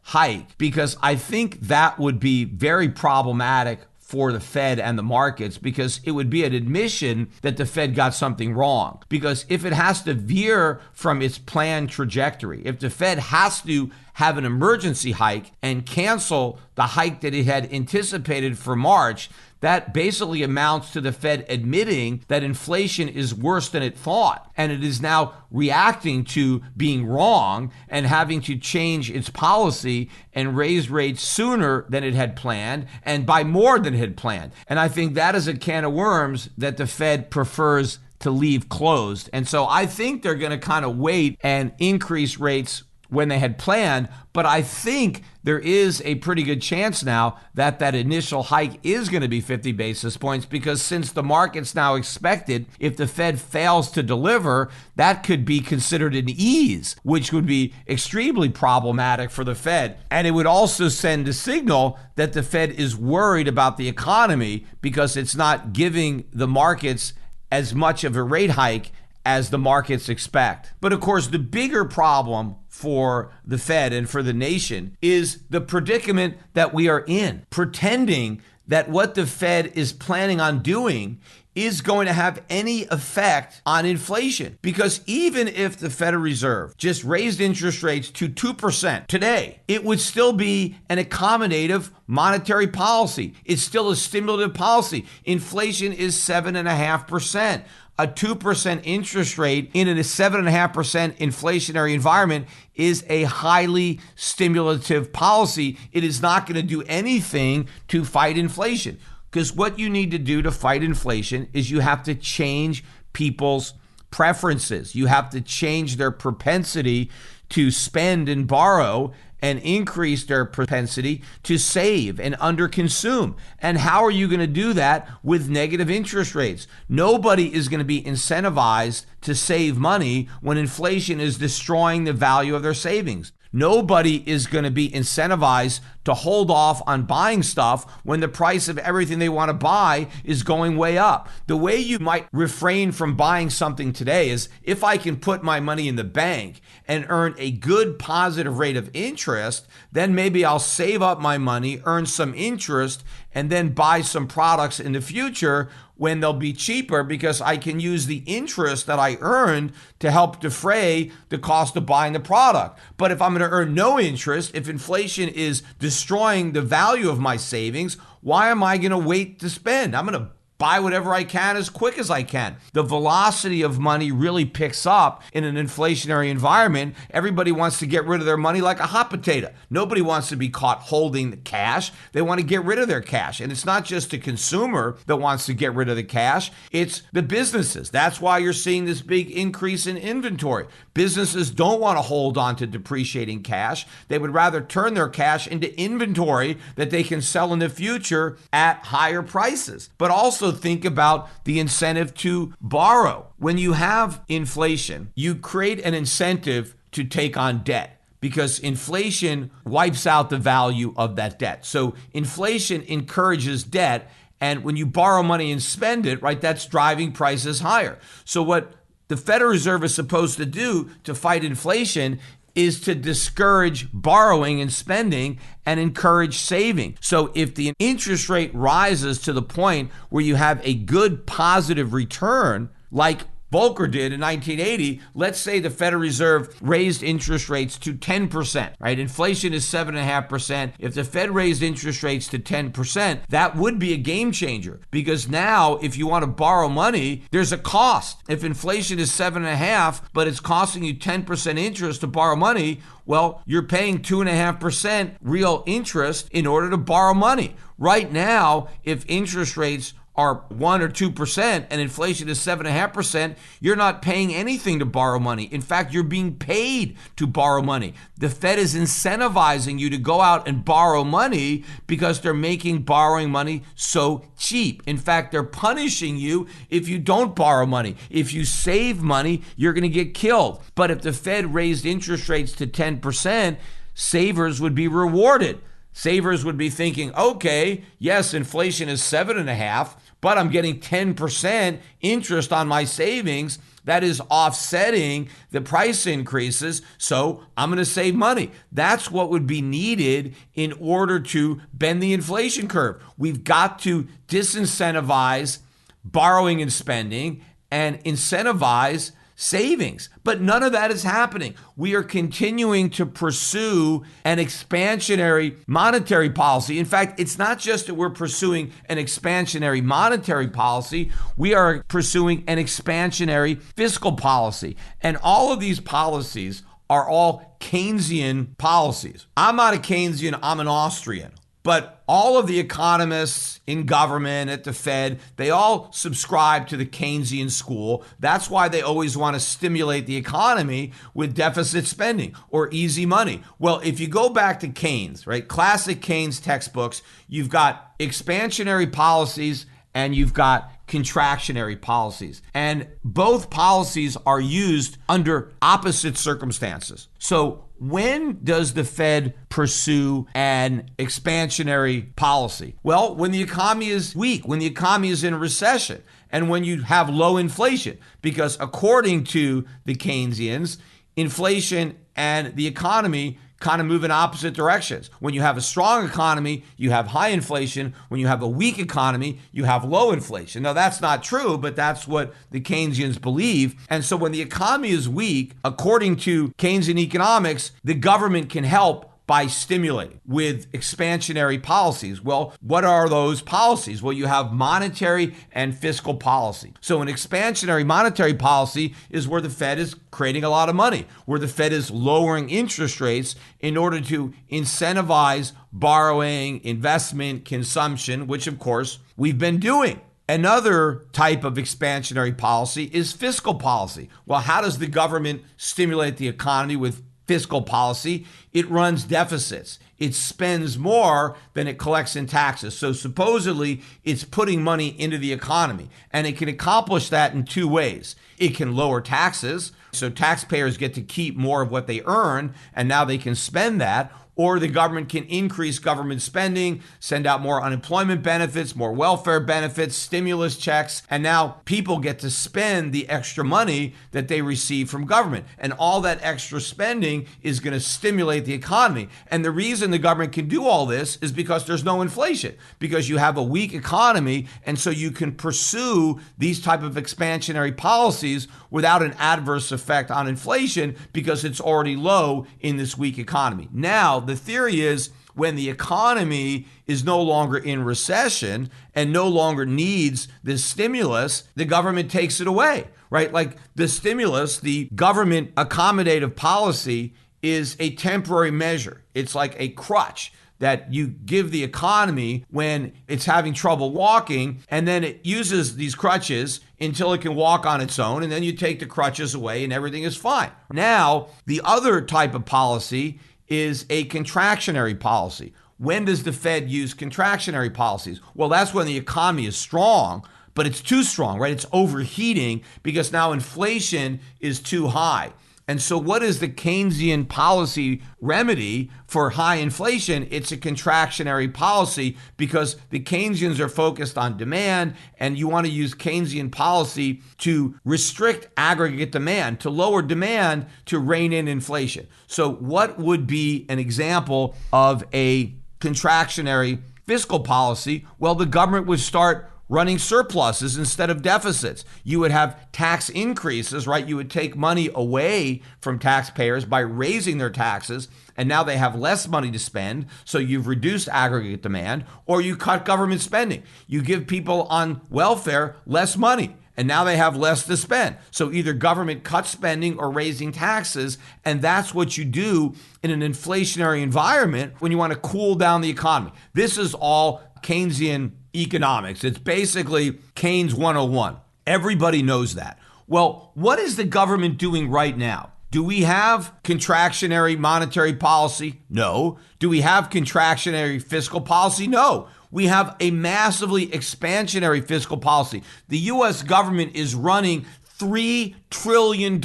hike because I think that would be very problematic for the Fed and the markets because it would be an admission that the Fed got something wrong. Because if it has to veer from its planned trajectory, if the Fed has to have an emergency hike and cancel the hike that it had anticipated for March, that basically amounts to the Fed admitting that inflation is worse than it thought. And it is now reacting to being wrong and having to change its policy and raise rates sooner than it had planned and by more than it had planned. And I think that is a can of worms that the Fed prefers to leave closed. And so I think they're going to kind of wait and increase rates when they had planned, but I think there is a pretty good chance now that that initial hike is going to be 50 basis points, because since the market's now expected, if the Fed fails to deliver, that could be considered an ease, which would be extremely problematic for the Fed. And it would also send a signal that the Fed is worried about the economy because it's not giving the markets as much of a rate hike as the markets expect. But of course, the bigger problem for the Fed and for the nation is the predicament that we are in, pretending that what the Fed is planning on doing is going to have any effect on inflation. Because even if the Federal Reserve just raised interest rates to 2% today, it would still be an accommodative monetary policy. It's still a stimulative policy. Inflation is 7.5%. A 2% interest rate in a 7.5% inflationary environment is a highly stimulative policy. It is not going to do anything to fight inflation. Because what you need to do to fight inflation is you have to change people's preferences. You have to change their propensity to spend and borrow and increase their propensity to save and underconsume. And how are you going to do that with negative interest rates? Nobody is going to be incentivized to save money when inflation is destroying the value of their savings. Nobody is going to be incentivized to hold off on buying stuff when the price of everything they want to buy is going way up. The way you might refrain from buying something today is, if I can put my money in the bank and earn a good positive rate of interest, then maybe I'll save up my money, earn some interest, and then buy some products in the future when they'll be cheaper, because I can use the interest that I earned to help defray the cost of buying the product. But if I'm going to earn no interest, if inflation is destroying the value of my savings, why am I going to wait to spend? I'm going to buy whatever I can as quick as I can. The velocity of money really picks up in an inflationary environment. Everybody wants to get rid of their money like a hot potato. Nobody wants to be caught holding the cash. They want to get rid of their cash. And it's not just the consumer that wants to get rid of the cash. It's the businesses. That's why you're seeing this big increase in inventory. Businesses don't want to hold on to depreciating cash. They would rather turn their cash into inventory that they can sell in the future at higher prices. But also think about the incentive to borrow. When you have inflation, you create an incentive to take on debt, because inflation wipes out the value of that debt. So inflation encourages debt, and when you borrow money and spend it, right, that's driving prices higher. So what the Federal Reserve is supposed to do to fight inflation is to discourage borrowing and spending and encourage saving. So if the interest rate rises to the point where you have a good positive return, like Volcker did in 1980, let's say the Federal Reserve raised interest rates to 10%, right? Inflation is 7.5%. If the Fed raised interest rates to 10%, that would be a game changer, because now if you want to borrow money, there's a cost. If inflation is 7.5%, but it's costing you 10% interest to borrow money, well, you're paying 2.5% real interest in order to borrow money. Right now, if interest rates are 1 or 2% and inflation is 7.5%, you're not paying anything to borrow money. In fact, you're being paid to borrow money. The Fed is incentivizing you to go out and borrow money because they're making borrowing money so cheap. In fact, they're punishing you if you don't borrow money. If you save money, you're going to get killed. But if the Fed raised interest rates to 10%, savers would be rewarded. Savers would be thinking, okay, yes, inflation is 7.5%, but I'm getting 10% interest on my savings. That is offsetting the price increases, so I'm going to save money. That's what would be needed in order to bend the inflation curve. We've got to disincentivize borrowing and spending and incentivize savings. But none of that is happening. We are continuing to pursue an expansionary monetary policy. In fact, it's not just that we're pursuing an expansionary monetary policy, we are pursuing an expansionary fiscal policy. And all of these policies are all Keynesian policies. I'm not a Keynesian, I'm an Austrian. But all of the economists in government, at the Fed, they all subscribe to the Keynesian school. That's why they always want to stimulate the economy with deficit spending or easy money. Well, if you go back to Keynes, right, classic Keynes textbooks, you've got expansionary policies and you've got contractionary policies. And both policies are used under opposite circumstances. So when does the Fed pursue an expansionary policy? Well, when the economy is weak, when the economy is in a recession, and when you have low inflation. Because according to the Keynesians, inflation and the economy kind of move in opposite directions. When you have a strong economy, you have high inflation. When you have a weak economy, you have low inflation. Now, that's not true, but that's what the Keynesians believe. And so when the economy is weak, according to Keynesian economics, the government can help by stimulating with expansionary policies. Well, what are those policies? Well, you have monetary and fiscal policy. So an expansionary monetary policy is where the Fed is creating a lot of money, where the Fed is lowering interest rates in order to incentivize borrowing, investment, consumption, which of course we've been doing. Another type of expansionary policy is fiscal policy. Well, how does the government stimulate the economy with fiscal policy? It runs deficits. It spends more than it collects in taxes. So supposedly it's putting money into the economy. And it can accomplish that in two ways. It can lower taxes, so taxpayers get to keep more of what they earn, and now they can spend that. Or the government can increase government spending, send out more unemployment benefits, more welfare benefits, stimulus checks, and now people get to spend the extra money that they receive from government. And all that extra spending is going to stimulate the economy. And the reason the government can do all this is because there's no inflation, because you have a weak economy, and so you can pursue these type of expansionary policies without an adverse effect on inflation because it's already low in this weak economy. Now, the theory is when the economy is no longer in recession and no longer needs this stimulus, the government takes it away, right? Like the stimulus, the government accommodative policy is a temporary measure. It's like a crutch that you give the economy when it's having trouble walking, and then it uses these crutches until it can walk on its own, and then you take the crutches away and everything is fine. Now, the other type of policy is a contractionary policy. When does the Fed use contractionary policies? Well, that's when the economy is strong, but it's too strong, right? It's overheating because now inflation is too high. And so what is the Keynesian policy remedy for high inflation? It's a contractionary policy because the Keynesians are focused on demand, and you want to use Keynesian policy to restrict aggregate demand, to lower demand, to rein in inflation. So what would be an example of a contractionary fiscal policy? Well, the government would start running surpluses instead of deficits. You would have tax increases, right? You would take money away from taxpayers by raising their taxes, and now they have less money to spend, so you've reduced aggregate demand, or you cut government spending. You give people on welfare less money, and now they have less to spend. So either government cuts spending or raising taxes, and that's what you do in an inflationary environment when you want to cool down the economy. This is all Keynesian economics. It's basically Keynes 101. Everybody knows that. Well, what is the government doing right now? Do we have contractionary monetary policy? No. Do we have contractionary fiscal policy? No. We have a massively expansionary fiscal policy. The U.S. government is running $3 trillion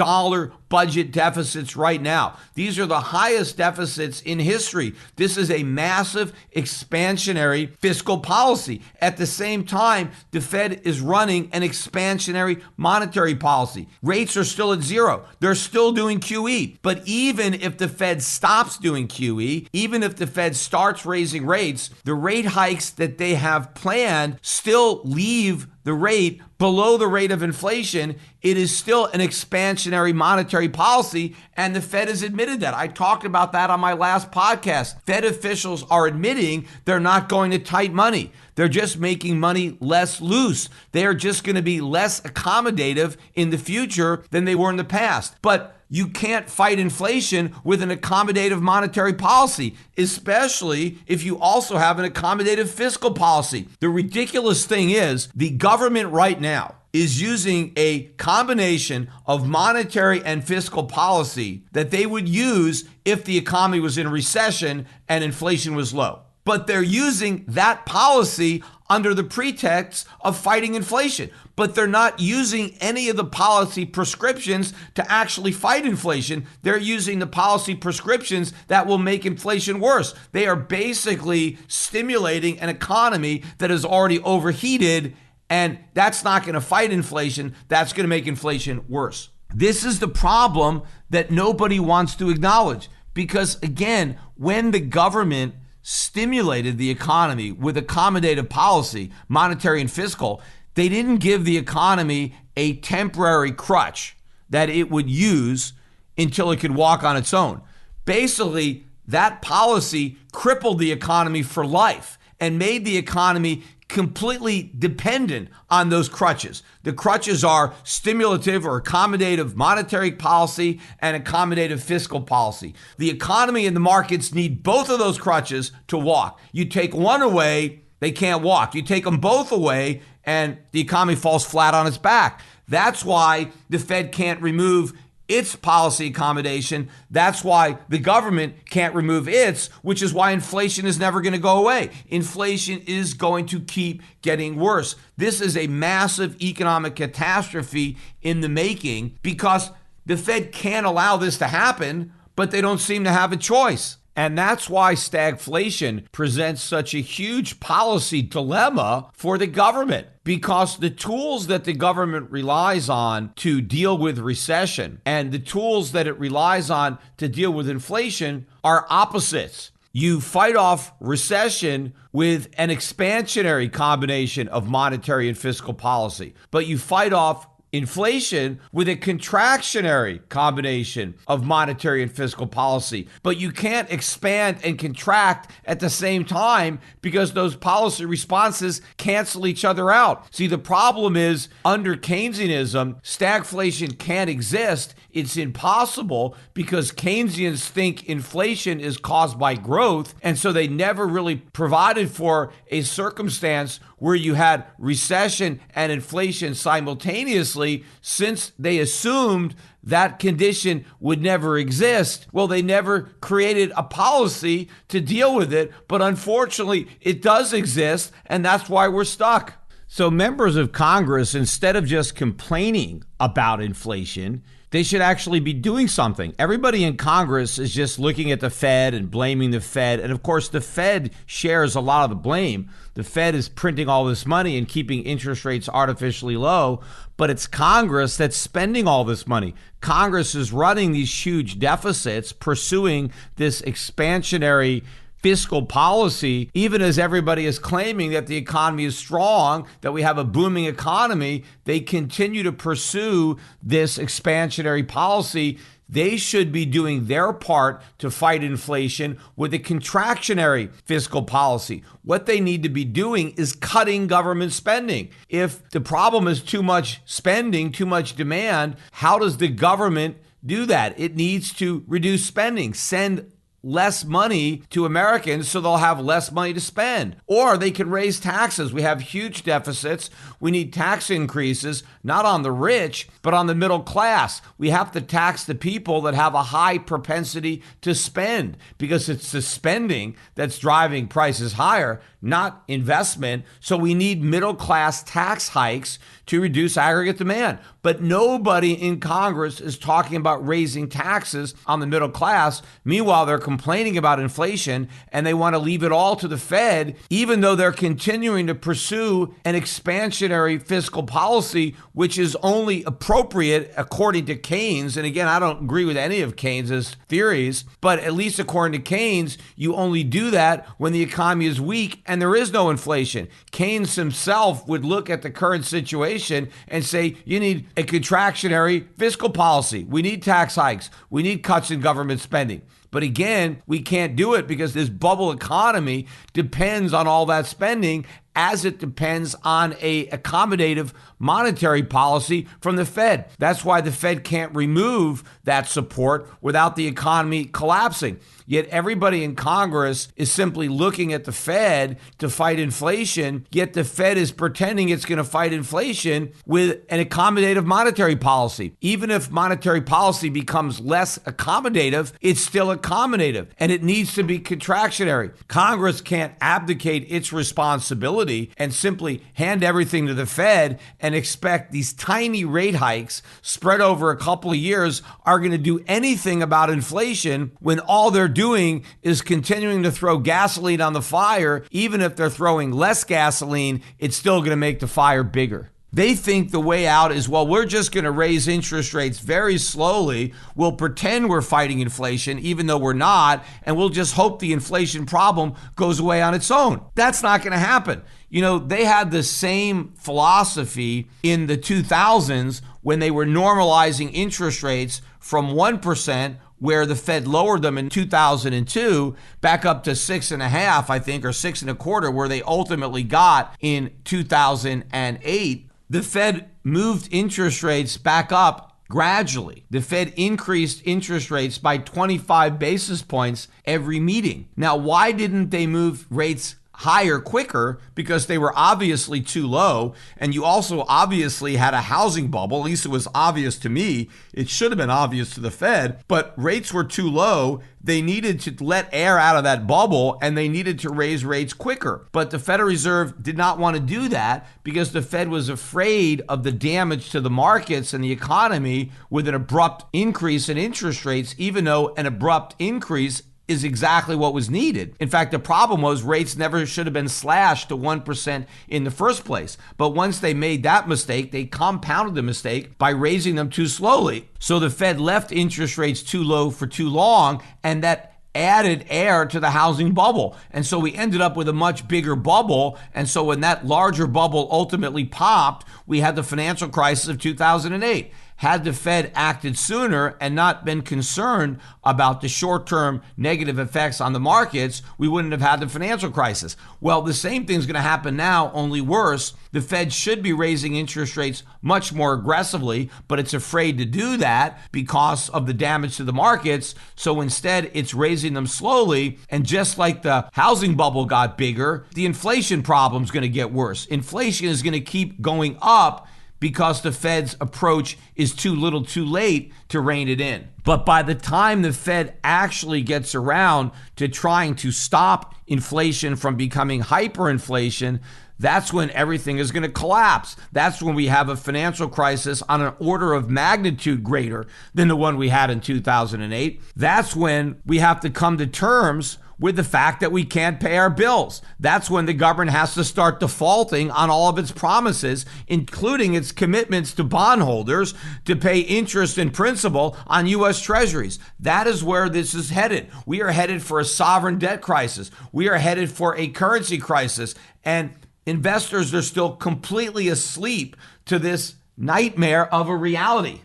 budget deficits right now. These are the highest deficits in history. This is a massive expansionary fiscal policy. At the same time, the Fed is running an expansionary monetary policy. Rates are still at zero. They're still doing QE. But even if the Fed stops doing QE, even if the Fed starts raising rates, the rate hikes that they have planned still leave the rate below the rate of inflation. It is still an expansionary monetary policy, and the Fed has admitted that. I talked about that on my last podcast. Fed officials are admitting they're not going to tighten money. They're just making money less loose. They are just going to be less accommodative in the future than they were in the past. But you can't fight inflation with an accommodative monetary policy, especially if you also have an accommodative fiscal policy. The ridiculous thing is the government right now is using a combination of monetary and fiscal policy that they would use if the economy was in recession and inflation was low. But they're using that policy under the pretext of fighting inflation. But they're not using any of the policy prescriptions to actually fight inflation. They're using the policy prescriptions that will make inflation worse. They are basically stimulating an economy that is already overheated, and that's not going to fight inflation. That's going to make inflation worse. This is the problem that nobody wants to acknowledge, because again, when the government stimulated the economy with accommodative policy, monetary and fiscal, they didn't give the economy a temporary crutch that it would use until it could walk on its own. Basically, that policy crippled the economy for life and made the economy completely dependent on those crutches. The crutches are stimulative or accommodative monetary policy and accommodative fiscal policy. The economy and the markets need both of those crutches to walk. You take one away, they can't walk. You take them both away, and the economy falls flat on its back. That's why the Fed can't remove its policy accommodation. That's why the government can't remove its, which is why inflation is never going to go away. Inflation is going to keep getting worse. This is a massive economic catastrophe in the making because the Fed can't allow this to happen, but they don't seem to have a choice. And that's why stagflation presents such a huge policy dilemma for the government, because the tools that the government relies on to deal with recession and the tools that it relies on to deal with inflation are opposites. You fight off recession with an expansionary combination of monetary and fiscal policy, but you fight off inflation with a contractionary combination of monetary and fiscal policy. But you can't expand and contract at the same time because those policy responses cancel each other out. See, the problem is under Keynesianism, stagflation can't exist. It's impossible because Keynesians think inflation is caused by growth, and so they never really provided for a circumstance where you had recession and inflation simultaneously, since they assumed that condition would never exist. Well, they never created a policy to deal with it, but unfortunately it does exist, and that's why we're stuck. So members of Congress, instead of just complaining about inflation, they should actually be doing something. Everybody in Congress is just looking at the Fed and blaming the Fed. And of course, the Fed shares a lot of the blame. The Fed is printing all this money and keeping interest rates artificially low, but it's Congress that's spending all this money. Congress is running these huge deficits, pursuing this expansionary fiscal policy, even as everybody is claiming that the economy is strong, that we have a booming economy. They continue to pursue this expansionary policy. They should be doing their part to fight inflation with a contractionary fiscal policy. What they need to be doing is cutting government spending. If the problem is too much spending, too much demand, how does the government do that? It needs to reduce spending, send less money to Americans so they'll have less money to spend. Or they can raise taxes. We have huge deficits. We need tax increases, not on the rich, but on the middle class. We have to tax the people that have a high propensity to spend, because it's the spending that's driving prices higher, not investment. So we need middle class tax hikes to reduce aggregate demand. But nobody in Congress is talking about raising taxes on the middle class. Meanwhile, they're complaining about inflation and they want to leave it all to the Fed, even though they're continuing to pursue an expansionary fiscal policy, which is only appropriate according to Keynes. And again, I don't agree with any of Keynes's theories, but at least according to Keynes, you only do that when the economy is weak and there is no inflation. Keynes himself would look at the current situation and say, you need a contractionary fiscal policy. We need tax hikes. We need cuts in government spending. But again, we can't do it because this bubble economy depends on all that spending, as it depends on a accommodative monetary policy from the Fed. That's why the Fed can't remove that support without the economy collapsing. Yet everybody in Congress is simply looking at the Fed to fight inflation, yet the Fed is pretending it's going to fight inflation with an accommodative monetary policy. Even if monetary policy becomes less accommodative, it's still accommodative, and it needs to be contractionary. Congress can't abdicate its responsibility and simply hand everything to the Fed and expect these tiny rate hikes spread over a couple of years are going to do anything about inflation when all they're doing is continuing to throw gasoline on the fire. Even if they're throwing less gasoline, it's still going to make the fire bigger. They think the way out is, well, we're just going to raise interest rates very slowly. We'll pretend we're fighting inflation, even though we're not, and we'll just hope the inflation problem goes away on its own. That's not going to happen. You know, they had the same philosophy in the 2000s when they were normalizing interest rates from 1%, where the Fed lowered them in 2002 back up to 6.5%, I think, or 6.25%, where they ultimately got in 2008. The Fed moved interest rates back up gradually. The Fed increased interest rates by 25 basis points every meeting. Now, why didn't they move rates higher quicker? Because they were obviously too low, and you also obviously had a housing bubble. At least it was obvious to me. It should have been obvious to the Fed, but rates were too low. They needed to let air out of that bubble, and they needed to raise rates quicker. But the Federal Reserve did not want to do that because the Fed was afraid of the damage to the markets and the economy with an abrupt increase in interest rates, even though an abrupt increase is exactly what was needed. In fact, the problem was rates never should have been slashed to 1% in the first place. But once they made that mistake, they compounded the mistake by raising them too slowly. So the Fed left interest rates too low for too long, and that added air to the housing bubble. And so we ended up with a much bigger bubble. And so when that larger bubble ultimately popped, we had the financial crisis of 2008. Had the Fed acted sooner and not been concerned about the short-term negative effects on the markets, we wouldn't have had the financial crisis. Well, the same thing's going to happen now, only worse. The Fed should be raising interest rates much more aggressively, but it's afraid to do that because of the damage to the markets. So instead, it's raising them slowly. And just like the housing bubble got bigger, the inflation problem is going to get worse. Inflation is going to keep going up because the Fed's approach is too little too late to rein it in. But by the time the Fed actually gets around to trying to stop inflation from becoming hyperinflation, that's when everything is going to collapse. That's when we have a financial crisis on an order of magnitude greater than the one we had in 2008. That's when we have to come to terms with the fact that we can't pay our bills. That's when the government has to start defaulting on all of its promises, including its commitments to bondholders to pay interest and principal on U.S. treasuries. That is where this is headed. We are headed for a sovereign debt crisis. We are headed for a currency crisis. And investors are still completely asleep to this nightmare of a reality.